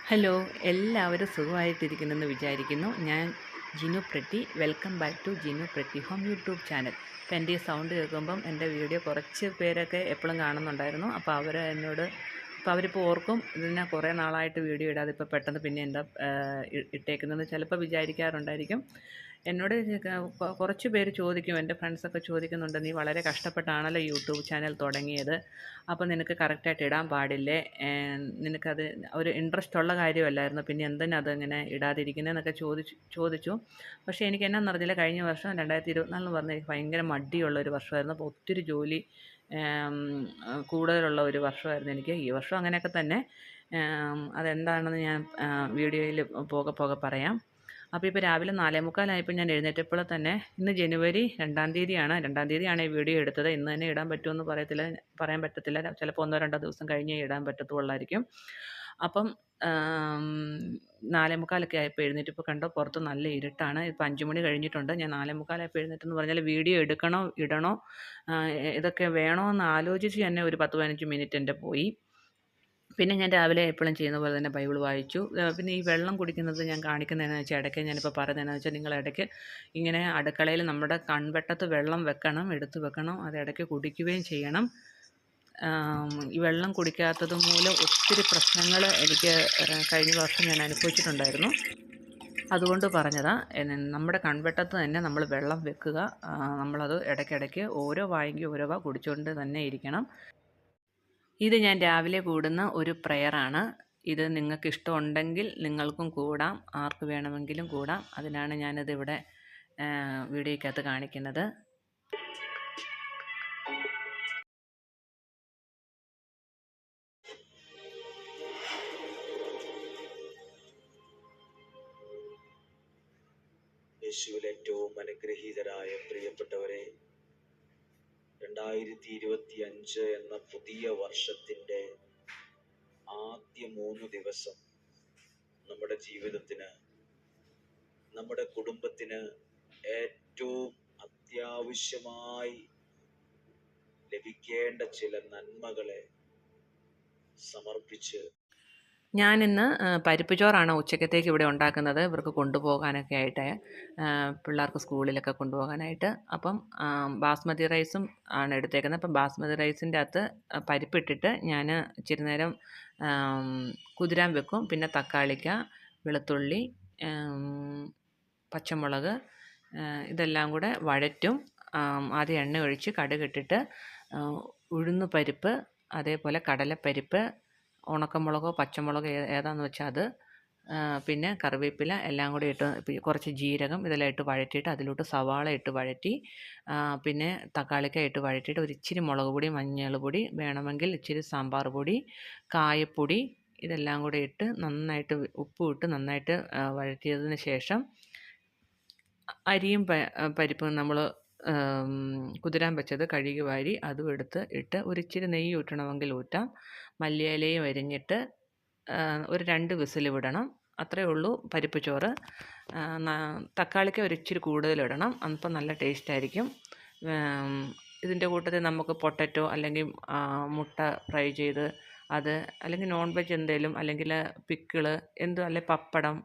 Hello, എല്ലാവരും സുഖമായിട്ടിരിക്കുന്നെന്ന് വിചാരിക്കുന്നു. ഞാൻ Jinu pretty. Welcome back to Jinu pretty home YouTube channel. അപ്പോൾ എൻ്റെ ഈ സൗണ്ട് കേൾക്കുമ്പം എൻ്റെ വീഡിയോ കുറച്ച് പേരൊക്കെ എപ്പോഴും കാണുന്നുണ്ടായിരുന്നു. അപ്പോൾ അവരിപ്പോൾ ഓർക്കും ഇതിനെ കുറേ നാളായിട്ട് വീഡിയോ ഇടാതെ ഇപ്പോൾ പെട്ടെന്ന് പിന്നെ എന്താ ഇട്ടേക്കുന്നത് ചിലപ്പോൾ വിചാരിക്കാറുണ്ടായിരിക്കും. എന്നോട് കുറച്ച് പേര് ചോദിക്കും, എൻ്റെ ഫ്രണ്ട്സൊക്കെ ചോദിക്കുന്നുണ്ട്, നീ വളരെ കഷ്ടപ്പെട്ടാണല്ലോ യൂട്യൂബ് ചാനൽ തുടങ്ങിയത്, അപ്പോൾ നിനക്ക് കറക്റ്റായിട്ട് ഇടാൻ പാടില്ലേ, നിനക്കത് ഒരു ഇൻട്രസ്റ്റ് ഉള്ള കാര്യമല്ലായിരുന്നു, പിന്നെ എന്തിനാ അതിങ്ങനെ ഇടാതിരിക്കുന്നതെന്നൊക്കെ ചോദിച്ചു. പക്ഷേ എനിക്ക് എന്നാന്ന് അറിഞ്ഞില്ല, കഴിഞ്ഞ വർഷം 2024 പറഞ്ഞാൽ എനിക്ക് ഭയങ്കര മടിയുള്ള ഒരു വർഷമായിരുന്നു. അപ്പോൾ ഒത്തിരി ജോലി കൂടുതലുള്ള ഒരു വർഷമായിരുന്നു എനിക്ക്. ഈ വർഷം അങ്ങനെയൊക്കെ തന്നെ. അതെന്താണെന്ന് ഞാൻ വീഡിയോയിൽ പോകെ പോകെ പറയാം. അപ്പോൾ ഇപ്പോൾ രാവിലെ 4:45 ഞാൻ എഴുന്നേറ്റപ്പോൾ തന്നെ, ഇന്ന് ജനുവരി 2-ാം തീയതിയാണ്. 2-ാം തീയതിയാണ് ഈ വീഡിയോ എടുത്തത്. ഇന്ന് തന്നെ ഇടാൻ പറ്റുമെന്ന് പറയാൻ പറ്റത്തില്ല. ചിലപ്പോൾ 1-2 ദിവസം കഴിഞ്ഞേ ഇടാൻ പറ്റത്തുള്ളായിരിക്കും. അപ്പം 4:45 ആയപ്പോൾ എഴുന്നേറ്റപ്പോൾ കണ്ടോ, പുറത്ത് നല്ല ഇരുട്ടാണ്. ഇപ്പോൾ 5 മണി കഴിഞ്ഞിട്ടുണ്ട്. ഞാൻ 4:45 ആയപ്പോൾ എഴുന്നേറ്റെന്ന് പറഞ്ഞാൽ വീഡിയോ എടുക്കണോ ഇടണോ ഇതൊക്കെ വേണോ എന്ന് ആലോചിച്ച് തന്നെ ഒരു 10-15 മിനിറ്റ് എൻ്റെ പോയി. പിന്നെ ഞാൻ രാവിലെ എപ്പോഴും ചെയ്യുന്ന പോലെ തന്നെ ബൈബിൾ വായിച്ചു. പിന്നെ ഈ വെള്ളം കുടിക്കുന്നത് ഞാൻ കാണിക്കുന്നതെന്ന് വെച്ചാൽ, ഇടയ്ക്ക് ഞാനിപ്പോൾ പറയുന്നതെന്ന് വെച്ചാൽ, നിങ്ങൾ ഇടയ്ക്ക് ഇങ്ങനെ അടുക്കളയിൽ നമ്മുടെ കൺവെട്ടത്ത് വെള്ളം വെക്കണം, എടുത്ത് വെക്കണം, അത് ഇടയ്ക്ക് കുടിക്കുകയും ചെയ്യണം. ഈ വെള്ളം കുടിക്കാത്തത് മൂലം ഒത്തിരി പ്രശ്നങ്ങൾ എനിക്ക് കഴിഞ്ഞ വർഷം ഞാൻ അനുഭവിച്ചിട്ടുണ്ടായിരുന്നു. അതുകൊണ്ട് പറഞ്ഞതാണ്, നമ്മുടെ കൺവെട്ടത്ത് തന്നെ നമ്മൾ വെള്ളം വെക്കുക. നമ്മളത് ഇടയ്ക്കിടയ്ക്ക് ഓരോ വായെങ്കിൽ ഓരോ കുടിച്ചുകൊണ്ട് തന്നെ ഇരിക്കണം. ഇത് ഞാൻ രാവിലെ കൂടുന്ന ഒരു പ്രെയറാണ്. ഇത് നിങ്ങൾക്ക് ഇഷ്ടമുണ്ടെങ്കിൽ നിങ്ങൾക്കും കൂടാം, ആർക്ക് വേണമെങ്കിലും കൂടാം. അതിനാണ് ഞാനിത് ഇവിടെ വീഡിയോയ്ക്കകത്ത് കാണിക്കുന്നത്. യേശുവിൽ ഏറ്റവും അനുഗ്രഹീതരായ പ്രിയപ്പെട്ടവരെ, 2025 എന്ന പുതിയ വർഷത്തിൻ്റെ ആദ്യ 3 ദിവസം നമ്മുടെ ജീവിതത്തിന്, നമ്മുടെ കുടുംബത്തിന് ഏറ്റവും അത്യാവശ്യമായി ലഭിക്കേണ്ട ചില നന്മകളെ സമർപ്പിച്ച് ഞാനിന്ന് പരിപ്പ് ചോറാണ് ഉച്ചക്കത്തേക്ക് ഇവിടെ ഉണ്ടാക്കുന്നത്, ഇവർക്ക് കൊണ്ടുപോകാനൊക്കെ ആയിട്ട്, പിള്ളേർക്ക് സ്കൂളിലൊക്കെ കൊണ്ടുപോകാനായിട്ട്. അപ്പം ബാസ്മതി റൈസും ആണ് എടുത്തേക്കുന്നത്. അപ്പം ബാസ്മതി റൈസിൻ്റെ അകത്ത് പരിപ്പിട്ടിട്ട് ഞാൻ ഇച്ചിരി നേരം കുതിരാൻ വെക്കും. പിന്നെ തക്കാളിക്ക, വെളുത്തുള്ളി, പച്ചമുളക്, ഇതെല്ലാം കൂടെ വഴറ്റും. ആദ്യം എണ്ണ ഒഴിച്ച് കടുകിട്ടിട്ട് ഉഴുന്ന് പരിപ്പ്, അതേപോലെ കടലപ്പരിപ്പ്, ഉണക്കമുളകോ പച്ചമുളകോ ഏതാണെന്ന് വെച്ചാൽ അത്, പിന്നെ കറിവേപ്പില എല്ലാം കൂടി ഇട്ട്, കുറച്ച് ജീരകം ഇതെല്ലാം ഇട്ട് വഴറ്റിയിട്ട് അതിലോട്ട് സവാള ഇട്ട് വഴറ്റി, പിന്നെ തക്കാളിക്ക ഇട്ട് വഴറ്റിയിട്ട് ഒരു ഇച്ചിരി മുളക് പൊടി, മഞ്ഞൾ പൊടി, വേണമെങ്കിൽ ഇച്ചിരി സാമ്പാർ പൊടി, കായപ്പൊടി, ഇതെല്ലാം കൂടി ഇട്ട് നന്നായിട്ട് ഉപ്പും ഇട്ട് നന്നായിട്ട് വഴറ്റിയതിന് ശേഷം അരിയും പരിപ്പും നമ്മൾ കുതിരാൻ വെച്ചത് കഴുകി വാരി അതും ഇട്ട് ഒരിച്ചിരി നെയ്യ് ഊറ്റണമെങ്കിൽ ഊറ്റാം. മല്ലിയിലയും അരിഞ്ഞിട്ട് ഒരു 2 വിസിൽ വിടണം. അത്രയേ ഉള്ളൂ പരിപ്പ് ചോറ്. തക്കാളിക്ക് ഒരിച്ചിരി കൂടുതലിടണം, അപ്പം നല്ല ടേസ്റ്റായിരിക്കും. ഇതിൻ്റെ കൂട്ടത്തിൽ നമുക്ക് പൊട്ടറ്റോ അല്ലെങ്കിൽ മുട്ട ഫ്രൈ ചെയ്ത് അത്, അല്ലെങ്കിൽ നോൺ വെജ് എന്തെങ്കിലും, അല്ലെങ്കിൽ പിക്കിള് അല്ലെങ്കിൽ പപ്പടം,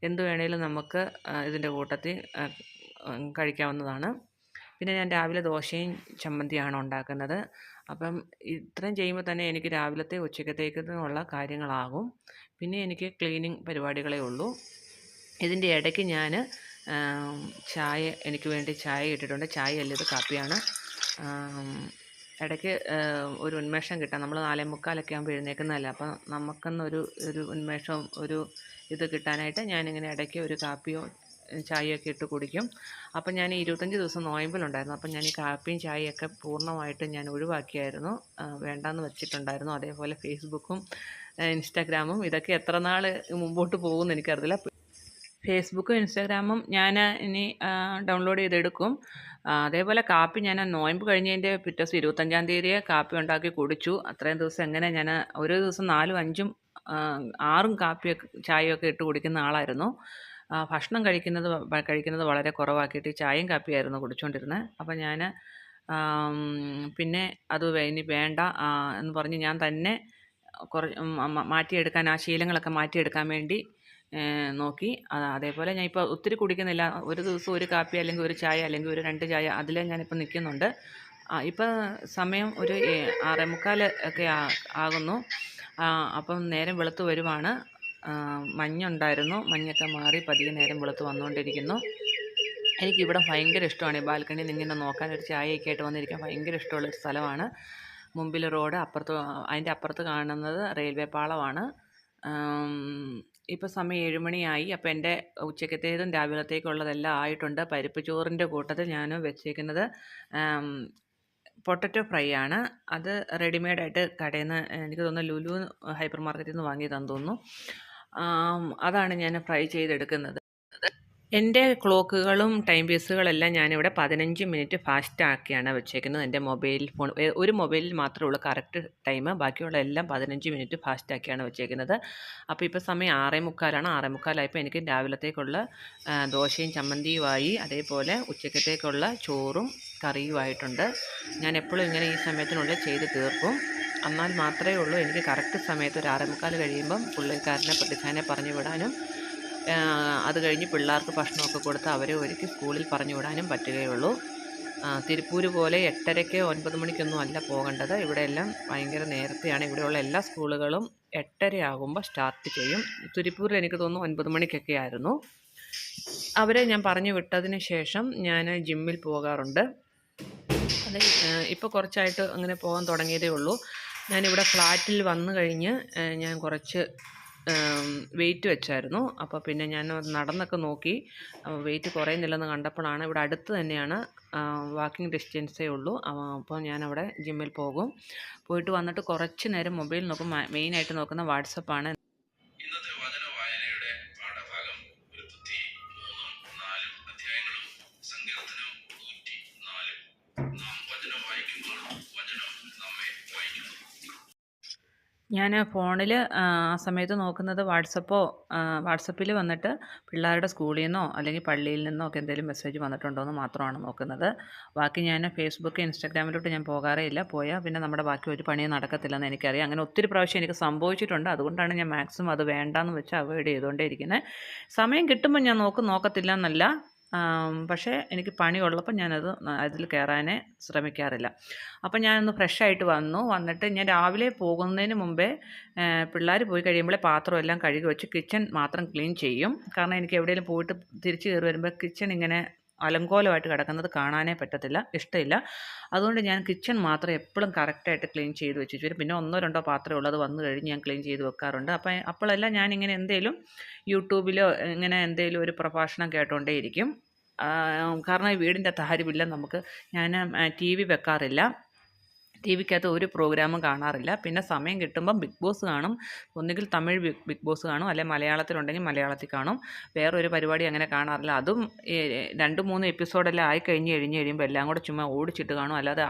എന്ത് വേണേലും നമുക്ക് ഇതിൻ്റെ കൂട്ടത്തിൽ കഴിക്കാവുന്നതാണ്. പിന്നെ ഞാൻ രാവിലെ ദോശയും ചമ്മന്തിയാണ് ഉണ്ടാക്കുന്നത്. അപ്പം ഇത്രയും ചെയ്യുമ്പോൾ തന്നെ എനിക്ക് രാവിലത്തെ ഉച്ചക്കത്തേക്കുള്ള കാര്യങ്ങളാകും. പിന്നെ എനിക്ക് ക്ലീനിങ് പരിപാടികളേ ഉള്ളൂ. ഇതിൻ്റെ ഇടയ്ക്ക് ഞാൻ ചായ, എനിക്ക് വേണ്ടി ചായ ഇട്ടിട്ടുണ്ട്. ചായയല്ല, ഇത് കാപ്പിയാണ്. ഇടയ്ക്ക് ഒരു ഉന്മേഷം കിട്ടാൻ, നമ്മൾ 4:45 ആകുമ്പോൾ എഴുന്നേൽക്കുന്നതല്ല, അപ്പം നമുക്കെന്നൊരു ഉന്മേഷം, ഒരു ഇത് കിട്ടാനായിട്ട് ഞാനിങ്ങനെ ഇടയ്ക്ക് ഒരു കാപ്പിയോ ചായയൊക്കെ ഇട്ട് കുടിക്കും. അപ്പം ഞാൻ 25 ദിവസം നോയമ്പിലുണ്ടായിരുന്നു. അപ്പം ഞാൻ ഈ കാപ്പിയും ചായയൊക്കെ പൂർണ്ണമായിട്ട് ഞാൻ ഒഴിവാക്കിയായിരുന്നു, വേണ്ടാന്ന് വെച്ചിട്ടുണ്ടായിരുന്നു. അതേപോലെ ഫേസ്ബുക്കും ഇൻസ്റ്റാഗ്രാമും ഇതൊക്കെ എത്ര നാൾ മുമ്പോട്ട് പോകുമെന്ന് എനിക്കറിയില്ല. ഫേസ്ബുക്കും ഇൻസ്റ്റാഗ്രാമും ഞാൻ ഇനി ഡൗൺലോഡ് ചെയ്തെടുക്കും. അതേപോലെ കാപ്പി ഞാൻ നോയമ്പ് കഴിഞ്ഞതിൻ്റെ പിറ്റേ ദിവസം 25-ാം തീയതിയെ കാപ്പി ഉണ്ടാക്കി കുടിച്ചു. അത്രയും ദിവസം എങ്ങനെ ഞാൻ ഒരു ദിവസം 4, 5, 6 കാപ്പിയൊക്കെ ചായയൊക്കെ ഇട്ട് കുടിക്കുന്ന ആളായിരുന്നു. ഭക്ഷണം കഴിക്കുന്നത് വളരെ കുറവാക്കിയിട്ട് ചായയും കാപ്പിയായിരുന്നു കുടിച്ചുകൊണ്ടിരുന്നത്. അപ്പം ഞാൻ പിന്നെ അത് ഇനി വേണ്ട എന്ന് പറഞ്ഞ് ഞാൻ തന്നെ മാറ്റിയെടുക്കാൻ, ആ ശീലങ്ങളൊക്കെ മാറ്റിയെടുക്കാൻ വേണ്ടി നോക്കി. അതേപോലെ ഞാൻ ഇപ്പോൾ ഒത്തിരി കുടിക്കുന്നില്ല. ഒരു ദിവസം ഒരു കാപ്പി അല്ലെങ്കിൽ ഒരു ചായ അല്ലെങ്കിൽ ഒരു 2 ചായ അതിലേ ഞാനിപ്പോൾ നിൽക്കുന്നുണ്ട്. ഇപ്പം സമയം ഒരു 6:45 ഒക്കെ ആകുന്നു. അപ്പം നേരം വെളുത്ത് വരുവാണ്. മഞ്ഞുണ്ടായിരുന്നു, മഞ്ഞൊക്കെ മാറി പതിയെ നേരം വെളുത്ത് വന്നുകൊണ്ടിരിക്കുന്നു. എനിക്കിവിടെ ഭയങ്കര ഇഷ്ടമാണ് ഈ ബാൽക്കണിയിൽ നിന്ന് ഇങ്ങനെ നോക്കാൻ, ഒരു ചായയൊക്കെ ആയിട്ട് വന്നിരിക്കാൻ ഭയങ്കര ഇഷ്ടമുള്ളൊരു സ്ഥലമാണ്. മുമ്പിൽ റോഡ്, അതിൻ്റെ അപ്പുറത്ത് കാണുന്നത് റെയിൽവേ പാളമാണ്. ഇപ്പോൾ സമയം 7 മണിയായി. അപ്പോൾ എൻ്റെ ഉച്ചക്കത്തേതും രാവിലത്തേക്കുള്ളതെല്ലാം ആയിട്ടുണ്ട്. പരിപ്പ് ചോറിൻ്റെ കൂട്ടത്തിൽ ഞാൻ വെച്ചേക്കുന്നത് പൊട്ടറ്റോ ഫ്രൈ ആണ്. അത് റെഡിമെയ്ഡായിട്ട് കടയിൽ നിന്ന്, എനിക്ക് തോന്നുന്നു ലുലു ഹൈപ്പർ മാർക്കറ്റിൽ നിന്ന് വാങ്ങിയതാണെന്ന് തോന്നുന്നു. അതാണ് ഞാൻ ഫ്രൈ ചെയ്തെടുക്കുന്നത്. എൻ്റെ ക്ലോക്കുകളും ടൈം പീസുകളെല്ലാം ഞാനിവിടെ 15 മിനിറ്റ് ഫാസ്റ്റ് ആക്കിയാണ് വെച്ചേക്കുന്നത്. എൻ്റെ മൊബൈൽ ഫോൺ, ഒരു മൊബൈലിൽ മാത്രമേ ഉള്ളൂ കറക്റ്റ് ടൈം, ബാക്കിയുള്ള എല്ലാം 15 മിനിറ്റ് ഫാസ്റ്റ് ആക്കിയാണ് വെച്ചേക്കുന്നത്. അപ്പോൾ ഇപ്പോൾ സമയം 6:45 ആണ്. 6:45 എനിക്ക് രാവിലത്തേക്കുള്ള ദോശയും ചമ്മന്തിയുമായി, അതേപോലെ ഉച്ചക്കത്തേക്കുള്ള ചോറും കറിയുമായിട്ടുണ്ട്. ഞാൻ എപ്പോഴും ഇങ്ങനെ ഈ സമയത്തിനുള്ളിൽ ചെയ്ത് തീർക്കും. എന്നാൽ മാത്രമേ ഉള്ളൂ എനിക്ക് കറക്റ്റ് സമയത്ത് ഒരു 6:45 കഴിയുമ്പം പ്രതിച്ഛാനെ പറഞ്ഞു വിടാനും അത് കഴിഞ്ഞ് പിള്ളേർക്ക് ഭക്ഷണമൊക്കെ കൊടുത്ത് അവരെ ഒരുക്കി സ്കൂളിൽ പറഞ്ഞു വിടാനും പറ്റുകയുള്ളൂ. തിരുപ്പൂർ പോലെ 8:30 9 മണിക്കൊന്നും അല്ല പോകേണ്ടത്. ഇവിടെയെല്ലാം ഭയങ്കര നേരത്തെയാണ്. ഇവിടെയുള്ള എല്ലാ സ്കൂളുകളും 8:30 ആകുമ്പോൾ സ്റ്റാർട്ട് ചെയ്യും. തിരുപ്പൂരിൽ എനിക്ക് തോന്നുന്നു 9 മണിക്കൊക്കെ ആയിരുന്നു. അവരെ ഞാൻ പറഞ്ഞു വിട്ടതിന് ശേഷം ഞാൻ ജിമ്മിൽ പോകാറുണ്ട്. അത് ഇപ്പോൾ കുറച്ചായിട്ട് അങ്ങനെ പോകാൻ തുടങ്ങിയതേ ഉള്ളൂ. ഞാനിവിടെ ഫ്ലാറ്റിൽ വന്നു കഴിഞ്ഞ് ഞാൻ കുറച്ച് വെയിറ്റ് വെച്ചായിരുന്നു. അപ്പോൾ പിന്നെ ഞാൻ നടന്നൊക്കെ നോക്കി, വെയിറ്റ് കുറയുന്നില്ലെന്ന് കണ്ടപ്പോഴാണ്, ഇവിടെ അടുത്ത് തന്നെയാണ്, വാക്കിംഗ് ഡിസ്റ്റൻസേ ഉള്ളൂ. അപ്പോൾ ഞാനവിടെ ജിമ്മിൽ പോകും. പോയിട്ട് വന്നിട്ട് കുറച്ച് നേരം മൊബൈൽ നോക്കും. മെയിനായിട്ട് നോക്കുന്ന വാട്സപ്പാണ്. ഇന്നത്തെ വചന വായനയുടെ പാഠഭാഗം ഉൽപ്പത്തി 3-4 അധ്യായങ്ങളും സങ്കീർത്തനം 104. നാം വചനം വായിക്കുമ്പോൾ വചനം നമ്മെ വായിക്കുന്നു. ഞാൻ ഫോണിൽ ആ സമയത്ത് നോക്കുന്നത് വാട്സപ്പിൽ വന്നിട്ട് പിള്ളേരുടെ സ്കൂളിൽ നിന്നോ അല്ലെങ്കിൽ പള്ളിയിൽ നിന്നോ ഒക്കെ എന്തെങ്കിലും മെസ്സേജ് വന്നിട്ടുണ്ടോ എന്ന് മാത്രമാണ് നോക്കുന്നത്. ബാക്കി ഞാൻ ഫേസ്ബുക്ക്, ഇൻസ്റ്റാഗ്രാമിലോട്ട് ഞാൻ പോകാറേ ഇല്ല. പോയാൽ പിന്നെ നമ്മുടെ ബാക്കി ഒരു പണിയും നടക്കത്തില്ലെന്ന് എനിക്കറിയാം. അങ്ങനെ ഒത്തിരി പ്രാവശ്യം എനിക്ക് സംഭവിച്ചിട്ടുണ്ട്. അതുകൊണ്ടാണ് ഞാൻ മാക്സിമം അത് വേണ്ടാന്ന് വെച്ച് അവോയ്ഡ് ചെയ്തുകൊണ്ടേ ഇരിക്കുന്നത്. സമയം കിട്ടുമ്പോൾ ഞാൻ നോക്കത്തില്ല എന്നല്ല, പക്ഷേ എനിക്ക് പണിയുള്ളപ്പോൾ ഞാനത് അതിൽ കയറാനേ ശ്രമിക്കാറില്ല. അപ്പം ഞാനൊന്ന് ഫ്രഷായിട്ട് വന്നിട്ട് ഞാൻ രാവിലെ പോകുന്നതിന് മുമ്പേ പിള്ളേർ പോയി കഴിയുമ്പോഴേ പാത്രമെല്ലാം കഴുകി വെച്ച് കിച്ചൺ മാത്രം ക്ലീൻ ചെയ്യും. കാരണം എനിക്ക് എവിടെയെങ്കിലും പോയിട്ട് തിരിച്ച് കയറി വരുമ്പോൾ കിച്ചൺ ഇങ്ങനെ അലങ്കോലമായിട്ട് കിടക്കുന്നത് കാണാനേ ഇഷ്ടമില്ല. അതുകൊണ്ട് ഞാൻ കിച്ചൺ മാത്രം എപ്പോഴും കറക്റ്റായിട്ട് ക്ലീൻ ചെയ്ത് വെച്ച് വരും. പിന്നെ 1-2 പാത്രമേ ഉള്ളത് വന്നു കഴിഞ്ഞ് ഞാൻ ക്ലീൻ ചെയ്ത് വെക്കാറുണ്ട്. അപ്പോഴെല്ലാം ഞാനിങ്ങനെ എന്തെങ്കിലും യൂട്യൂബിലോ ഇങ്ങനെ എന്തെങ്കിലും ഒരു പ്രഭാഷണം കേട്ടുകൊണ്ടേയിരിക്കും. കാരണം ഈ വീടിൻ്റെ അകത്ത് ആരുമില്ല. ഞാൻ TV വെക്കാറില്ല. ടി വിക്കകത്ത് ഒരു പ്രോഗ്രാമും കാണാറില്ല. പിന്നെ സമയം കിട്ടുമ്പം ബിഗ് ബോസ് കാണും. ഒന്നുകിൽ തമിഴ് ബിഗ് ബോസ് കാണും, അല്ലെങ്കിൽ മലയാളത്തിലുണ്ടെങ്കിൽ മലയാളത്തിൽ കാണും. വേറൊരു പരിപാടി അങ്ങനെ കാണാറില്ല. അതും 2-3 എപ്പിസോഡെല്ലാം ആയി കഴിയുമ്പോൾ എല്ലാം കൂടെ ചുമ്മാ ഓടിച്ചിട്ട് കാണും. അല്ലാതെ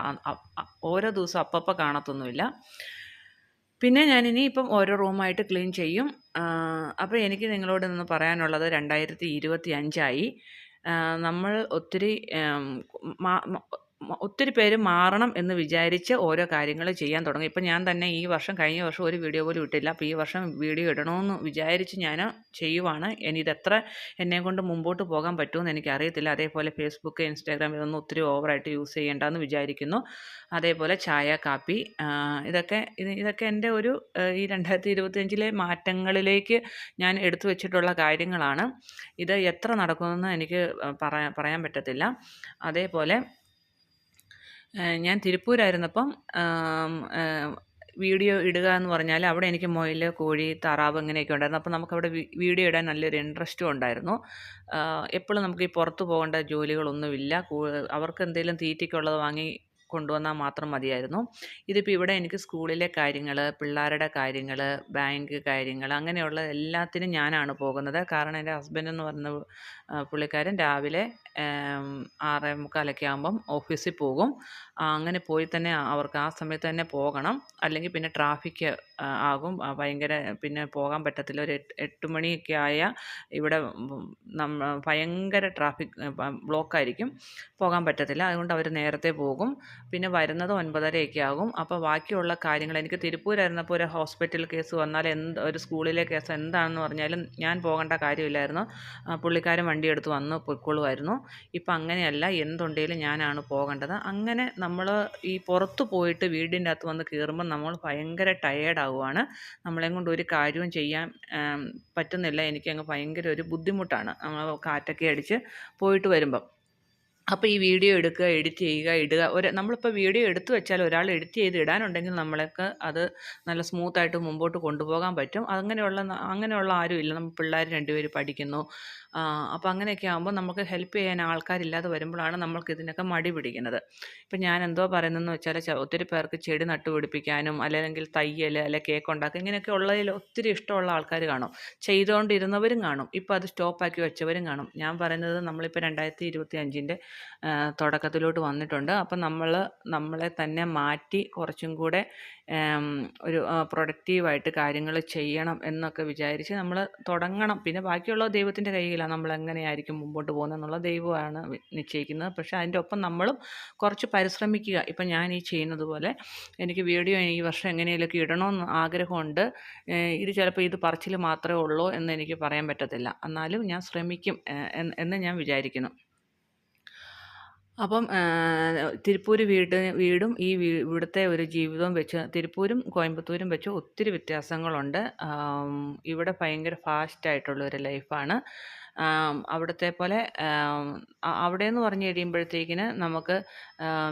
ഓരോ ദിവസം അപ്പം കാണത്തൊന്നുമില്ല. പിന്നെ ഞാനിപ്പം ഓരോ റൂമായിട്ട് ക്ലീൻ ചെയ്യും. അപ്പോൾ എനിക്ക് നിങ്ങളോട് ഇന്ന് പറയാനുള്ളത് 2025 നമ്മൾ ഒത്തിരി പേര് മാറണം എന്ന് വിചാരിച്ച് ഓരോ കാര്യങ്ങൾ ചെയ്യാൻ തുടങ്ങി. ഇപ്പം ഞാൻ തന്നെ കഴിഞ്ഞ വർഷം ഒരു വീഡിയോ പോലും ഇട്ടില്ല. അപ്പോൾ ഈ വർഷം വീഡിയോ ഇടണമെന്ന് വിചാരിച്ച് ഞാൻ ചെയ്യുവാണ്. ഇതെത്ര എന്നെക്കൊണ്ട് മുമ്പോട്ട് പോകാൻ പറ്റുമെന്ന് എനിക്കറിയത്തില്ല. അതേപോലെ ഫേസ്ബുക്ക്, ഇൻസ്റ്റാഗ്രാം ഇതൊന്നും ഒത്തിരി ഓവറായിട്ട് യൂസ് ചെയ്യേണ്ടെന്ന് വിചാരിക്കുന്നു. അതേപോലെ ചായ, കാപ്പി, ഇതൊക്കെ എൻ്റെ ഒരു ഈ 2025 മാറ്റങ്ങളിലേക്ക് ഞാൻ എടുത്തു വെച്ചിട്ടുള്ള കാര്യങ്ങളാണ്. ഇത് എത്ര നടക്കുമെന്ന് എനിക്ക് പറയാൻ പറ്റത്തില്ല. അതേപോലെ ഞാൻ തിരുപ്പൂരായിരുന്നപ്പം വീഡിയോ ഇടുക എന്ന് പറഞ്ഞാൽ അവിടെ എനിക്ക് മുയൽ, കോഴി, താറാവ് ഇങ്ങനെയൊക്കെ ഉണ്ടായിരുന്നു. അപ്പോൾ നമുക്കവിടെ വീഡിയോ ഇടാൻ നല്ലൊരു ഇൻട്രസ്റ്റും ഉണ്ടായിരുന്നു. എപ്പോഴും നമുക്ക് ഈ പുറത്ത് പോകേണ്ട ജോലികളൊന്നുമില്ല. അവർക്ക് എന്തെങ്കിലും തീറ്റയ്ക്കുള്ളത് വാങ്ങി കൊണ്ടുവന്നാൽ മാത്രം മതിയായിരുന്നു. ഇതിപ്പോൾ ഇവിടെ എനിക്ക് സ്കൂളിലെ കാര്യങ്ങൾ, പിള്ളേരുടെ കാര്യങ്ങൾ, ബാങ്ക് കാര്യങ്ങൾ, അങ്ങനെയുള്ള എല്ലാത്തിനും ഞാനാണ് പോകുന്നത്. കാരണം എൻ്റെ ഹസ്ബൻഡ് എന്ന് പറയുന്ന പുള്ളിക്കാരൻ രാവിലെ 6:45 ആകുമ്പം ഓഫീസിൽ പോകും. അങ്ങനെ പോയി തന്നെ അവർക്ക് ആ സമയത്ത് തന്നെ പോകണം. അല്ലെങ്കിൽ പിന്നെ ട്രാഫിക്ക് ആകും, ഭയങ്കര, പിന്നെ പോകാൻ പറ്റത്തില്ല. ഒരു 8 മണിയൊക്കെ ആയാൽ ഇവിടെ ഭയങ്കര ട്രാഫിക് ബ്ലോക്കായിരിക്കും, പോകാൻ പറ്റത്തില്ല. അതുകൊണ്ട് അവർ നേരത്തെ പോകും. പിന്നെ വരുന്നത് 9:30 ആകും. അപ്പോൾ ബാക്കിയുള്ള കാര്യങ്ങൾ എനിക്ക് തിരുപ്പൂരായിരുന്നപ്പോൾ ഒരു ഹോസ്പിറ്റൽ കേസ് വന്നാൽ ഒരു സ്കൂളിലെ കേസ് എന്താണെന്ന് പറഞ്ഞാലും ഞാൻ പോകേണ്ട കാര്യമില്ലായിരുന്നു. പുള്ളിക്കാരൻ വണ്ടിയെടുത്ത് വന്ന് പൊയ്ക്കോളുമായിരുന്നു. ഇപ്പം അങ്ങനെയല്ല, എന്തുണ്ടെങ്കിലും ഞാനാണ് പോകേണ്ടത്. അങ്ങനെ നമ്മൾ ഈ പുറത്ത് പോയിട്ട് വീടിൻ്റെ അകത്ത് വന്ന് കയറുമ്പോൾ നമ്മൾ ഭയങ്കര ടയേർഡാവുകയാണ്. നമ്മളെയും കൊണ്ട് ഒരു കാര്യവും ചെയ്യാൻ പറ്റുന്നില്ല. എനിക്കങ്ങ് ഭയങ്കര ഒരു ബുദ്ധിമുട്ടാണ് കാറ്റൊക്കെ അടിച്ച് പോയിട്ട് വരുമ്പം. അപ്പോൾ ഈ വീഡിയോ എടുക്കുക, എഡിറ്റ് ചെയ്യുക, ഇടുക. നമ്മളിപ്പോൾ വീഡിയോ എടുത്തു വെച്ചാൽ ഒരാൾ എഡിറ്റ് ചെയ്ത് ഇടാനുണ്ടെങ്കിൽ നമ്മൾക്ക് അത് നല്ല സ്മൂത്തായിട്ട് മുമ്പോട്ട് കൊണ്ടുപോകാൻ പറ്റും. അങ്ങനെയുള്ള ആരും ഇല്ല. നമ്മൾ പിള്ളേർ 2 പേര് പഠിക്കുന്നു. അപ്പോൾ അങ്ങനെയൊക്കെ ആകുമ്പോൾ നമുക്ക് ഹെൽപ്പ് ചെയ്യാൻ ആൾക്കാരില്ലാതെ വരുമ്പോഴാണ് നമ്മൾക്ക് ഇതിനൊക്കെ മടി പിടിക്കുന്നത്. ഇപ്പം ഞാൻ എന്തോ പറയുന്നതെന്ന് വെച്ചാൽ ഒത്തിരി പേർക്ക് ചെടി നട്ടുപിടിപ്പിക്കാനും അല്ലെങ്കിൽ തയ്യൽ അല്ലെ കേക്ക് ഉണ്ടാക്കുക ഇങ്ങനെയൊക്കെ ഉള്ളതിൽ ഒത്തിരി ഇഷ്ടമുള്ള ആൾക്കാർ കാണും. ചെയ്തുകൊണ്ടിരുന്നവരും കാണും. ഇപ്പോൾ അത് സ്റ്റോപ്പാക്കി വെച്ചവരും കാണും. ഞാൻ പറയുന്നത് നമ്മളിപ്പോൾ 2025 തുടക്കത്തിലോട്ട് വന്നിട്ടുണ്ട്. അപ്പം നമ്മളെ തന്നെ മാറ്റി കുറച്ചും കൂടെ ഒരു പ്രൊഡക്റ്റീവായിട്ട് കാര്യങ്ങൾ ചെയ്യണം എന്നൊക്കെ വിചാരിച്ച് നമ്മൾ തുടങ്ങണം. പിന്നെ ബാക്കിയുള്ളത് ദൈവത്തിൻ്റെ കയ്യിലാണ്. നമ്മൾ എങ്ങനെയായിരിക്കും മുമ്പോട്ട് പോകുന്നതെന്നുള്ള ദൈവമാണ് നിശ്ചയിക്കുന്നത്. പക്ഷേ അതിൻ്റെ ഒപ്പം നമ്മളും കുറച്ച് പരിശ്രമിക്കുക. ഇപ്പം ഞാൻ ഈ ചെയ്യുന്നത് പോലെ എനിക്ക് വീഡിയോ ഈ വർഷം എങ്ങനെയൊക്കെ ഇടണമെന്ന് ആഗ്രഹമുണ്ട്. ഇത് ചിലപ്പോൾ ഇത് പറച്ചിൽ മാത്രമേ ഉള്ളൂ എന്ന് എനിക്ക് പറയാൻ പറ്റത്തില്ല. എന്നാലും ഞാൻ ശ്രമിക്കും എന്ന് ഞാൻ വിചാരിക്കുന്നു. അപ്പം തിരുപ്പൂർ വീടും ഇവിടുത്തെ ഒരു ജീവിതവും വെച്ച് തിരുപ്പൂരും കോയമ്പത്തൂരും വെച്ച് ഒത്തിരി വ്യത്യാസങ്ങളുണ്ട്. ഇവിടെ ഭയങ്കര ഫാസ്റ്റായിട്ടുള്ളൊരു ലൈഫാണ്. അവിടുത്തെ പോലെ അവിടെയെന്ന് പറഞ്ഞു കഴിയുമ്പോഴത്തേക്കിന് നമുക്ക്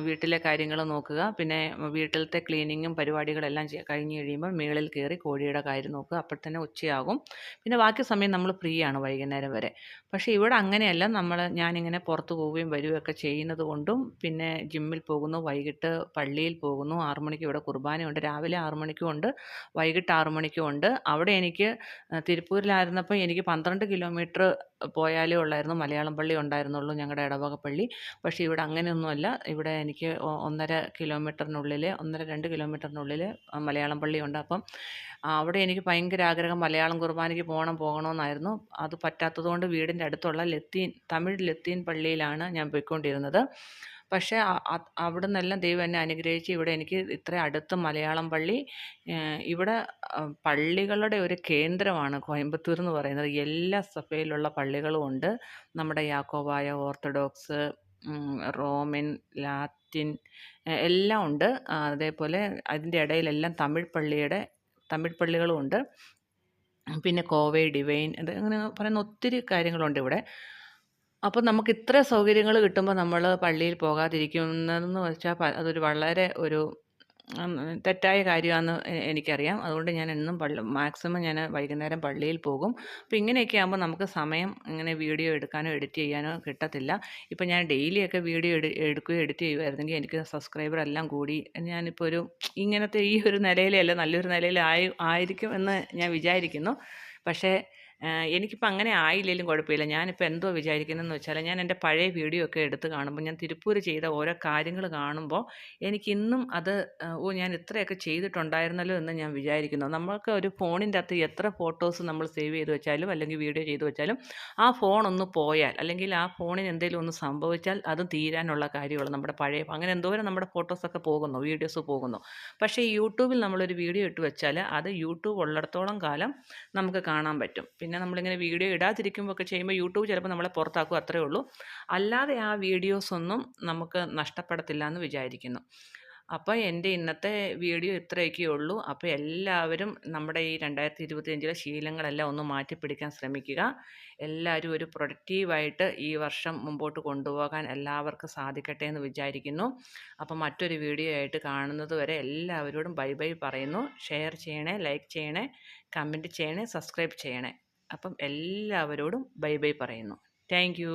വീട്ടിലെ കാര്യങ്ങൾ നോക്കുക, പിന്നെ വീട്ടിലത്തെ ക്ലീനിങ്ങും പരിപാടികളെല്ലാം കഴിഞ്ഞ് കഴിയുമ്പോൾ മുകളിൽ കയറി കോഴിയുടെ കാര്യം നോക്കുക. അപ്പോൾ തന്നെ ഉച്ചയാകും. പിന്നെ ബാക്കി സമയം നമ്മൾ ഫ്രീ ആണ് വൈകുന്നേരം വരെ. പക്ഷേ ഇവിടെ അങ്ങനെയല്ല. ഞാനിങ്ങനെ പുറത്ത് പോവുകയും വരികയൊക്കെ ചെയ്യുന്നത് കൊണ്ടും പിന്നെ ജിമ്മിൽ പോകുന്നു, വൈകിട്ട് പള്ളിയിൽ പോകുന്നു. 6 മണിക്ക് ഇവിടെ കുർബാനയുണ്ട്. രാവിലെ 6 മണിക്കും ഉണ്ട്, വൈകിട്ട് 6 മണിക്കും ഉണ്ട്. അവിടെ എനിക്ക് തിരുപ്പൂരിലായിരുന്നപ്പോൾ എനിക്ക് 12 കിലോമീറ്റർ പോയാലേ ഉള്ളായിരുന്നു മലയാളം പള്ളി ഉണ്ടായിരുന്നുള്ളൂ, ഞങ്ങളുടെ ഇടവക പള്ളി. പക്ഷേ ഇവിടെ അങ്ങനെയൊന്നുമല്ല. ഇവിടെ എനിക്ക് 1.5 കിലോമീറ്ററിനുള്ളിൽ 2 കിലോമീറ്ററിനുള്ളിൽ മലയാളം പള്ളിയുണ്ട്. അപ്പം അവിടെ എനിക്ക് ഭയങ്കര ആഗ്രഹം മലയാളം കുർബാനയ്ക്ക് പോകണമെന്നായിരുന്നു. അത് പറ്റാത്തതുകൊണ്ട് വീടിൻ്റെ അടുത്തുള്ള തമിഴ് ലത്തീൻ പള്ളിയിലാണ് ഞാൻ പോയിക്കൊണ്ടിരുന്നത്. പക്ഷേ അവിടെ നിന്നെല്ലാം ദൈവം എന്നെ അനുഗ്രഹിച്ച് ഇവിടെ എനിക്ക് ഇത്ര അടുത്ത് മലയാളം പള്ളി. ഇവിടെ പള്ളികളുടെ ഒരു കേന്ദ്രമാണ് കോയമ്പത്തൂർ എന്ന് പറയുന്നത്. എല്ലാ സഭയിലുള്ള പള്ളികളും ഉണ്ട്. നമ്മുടെ യാക്കോബായ, ഓർത്തഡോക്സ്, റോമൻ, ലാറ്റിൻ എല്ലാം ഉണ്ട്. അതേപോലെ അതിൻ്റെ ഇടയിലെല്ലാം തമിഴ് പള്ളികളും ഉണ്ട്. പിന്നെ കോവൈ ഡിവൈൻ അങ്ങനെ പറയുന്ന ഒത്തിരി കാര്യങ്ങളുണ്ട് ഇവിടെ. അപ്പോൾ നമുക്ക് ഇത്ര സൗകര്യങ്ങൾ കിട്ടുമ്പോൾ നമ്മൾ പള്ളിയിൽ പോകാതിരിക്കുന്നതെന്ന് വെച്ചാൽ അതൊരു വളരെ ഒരു തെറ്റായ കാര്യമാണെന്ന് എനിക്കറിയാം. അതുകൊണ്ട് ഞാൻ എന്നും മാക്സിമം ഞാൻ വൈകുന്നേരം പള്ളിയിൽ പോകും. അപ്പോൾ ഇങ്ങനെയൊക്കെ ആകുമ്പോൾ നമുക്ക് സമയം ഇങ്ങനെ വീഡിയോ എടുക്കാനോ എഡിറ്റ് ചെയ്യാനോ കിട്ടത്തില്ല. ഇപ്പോൾ ഞാൻ ഡെയിലിയൊക്കെ വീഡിയോ എടുക്കുകയോ എഡിറ്റ് ചെയ്യുമായിരുന്നെങ്കിൽ എനിക്ക് സബ്സ്ക്രൈബർ എല്ലാം കൂടി ഞാനിപ്പോൾ ഇങ്ങനത്തെ ഈ ഒരു നിലയിലല്ല നല്ലൊരു നിലയിൽ ആയിരിക്കും എന്ന് ഞാൻ വിചാരിക്കുന്നു. പക്ഷേ എനിക്കിപ്പോൾ അങ്ങനെ ആയില്ലെങ്കിലും കുഴപ്പമില്ല. ഞാനിപ്പോൾ എന്തോ വിചാരിക്കുന്നതെന്ന് വെച്ചാൽ ഞാൻ എൻ്റെ പഴയ വീഡിയോ ഒക്കെ എടുത്ത് കാണുമ്പോൾ ഞാൻ തിരുപ്പൂർ ചെയ്ത ഓരോ കാര്യങ്ങൾ കാണുമ്പോൾ എനിക്കിന്നും അത് ഞാൻ ഇത്രയൊക്കെ ചെയ്തിട്ടുണ്ടായിരുന്നല്ലോ എന്ന് ഞാൻ വിചാരിക്കുന്നു. നമ്മൾക്ക് ഒരു ഫോണിൻ്റെ അകത്ത് എത്ര ഫോട്ടോസ് നമ്മൾ സേവ് ചെയ്ത് വെച്ചാലും അല്ലെങ്കിൽ വീഡിയോ ചെയ്ത് വെച്ചാലും ആ ഫോണൊന്ന് പോയാൽ അല്ലെങ്കിൽ ആ ഫോണിന് എന്തെങ്കിലും ഒന്ന് സംഭവിച്ചാൽ അത് തീരാനുള്ള കാര്യമുള്ളൂ. നമ്മുടെ പഴയ അങ്ങനെ എന്തോരം നമ്മുടെ ഫോട്ടോസൊക്കെ പോകുന്നു, വീഡിയോസ് പോകുന്നു. പക്ഷേ യൂട്യൂബിൽ നമ്മളൊരു വീഡിയോ ഇട്ട് വെച്ചാൽ അത് യൂട്യൂബ് ഉള്ളിടത്തോളം കാലം നമുക്ക് കാണാൻ പറ്റും. പിന്നെ നമ്മളിങ്ങനെ വീഡിയോ ഇടാതിരിക്കുമ്പോൾ ഒക്കെ ചെയ്യുമ്പോൾ യൂട്യൂബ് ചിലപ്പോൾ നമ്മളെ പുറത്താക്കും, അത്രയേ ഉള്ളൂ. അല്ലാതെ ആ വീഡിയോസൊന്നും നമുക്ക് നഷ്ടപ്പെടത്തില്ല എന്ന് വിചാരിക്കുന്നു. അപ്പോൾ എൻ്റെ ഇന്നത്തെ വീഡിയോ ഇത്രയൊക്കെ ഉള്ളൂ. അപ്പോൾ എല്ലാവരും നമ്മുടെ ഈ 2025 ശീലങ്ങളെല്ലാം ഒന്ന് മാറ്റിപ്പിടിക്കാൻ ശ്രമിക്കുക. എല്ലാവരും ഒരു പ്രൊഡക്റ്റീവായിട്ട് ഈ വർഷം മുമ്പോട്ട് കൊണ്ടുപോകാൻ എല്ലാവർക്കും സാധിക്കട്ടെ എന്ന് വിചാരിക്കുന്നു. അപ്പോൾ മറ്റൊരു വീഡിയോ ആയിട്ട് കാണുന്നത് വരെ എല്ലാവരോടും ബൈ ബൈ പറയുന്നു. ഷെയർ ചെയ്യണേ, ലൈക്ക് ചെയ്യണേ, കമൻറ്റ് ചെയ്യണേ, സബ്സ്ക്രൈബ് ചെയ്യണേ. അപ്പം എല്ലാവരോടും ബൈ ബൈ പറയുന്നു. Thank you.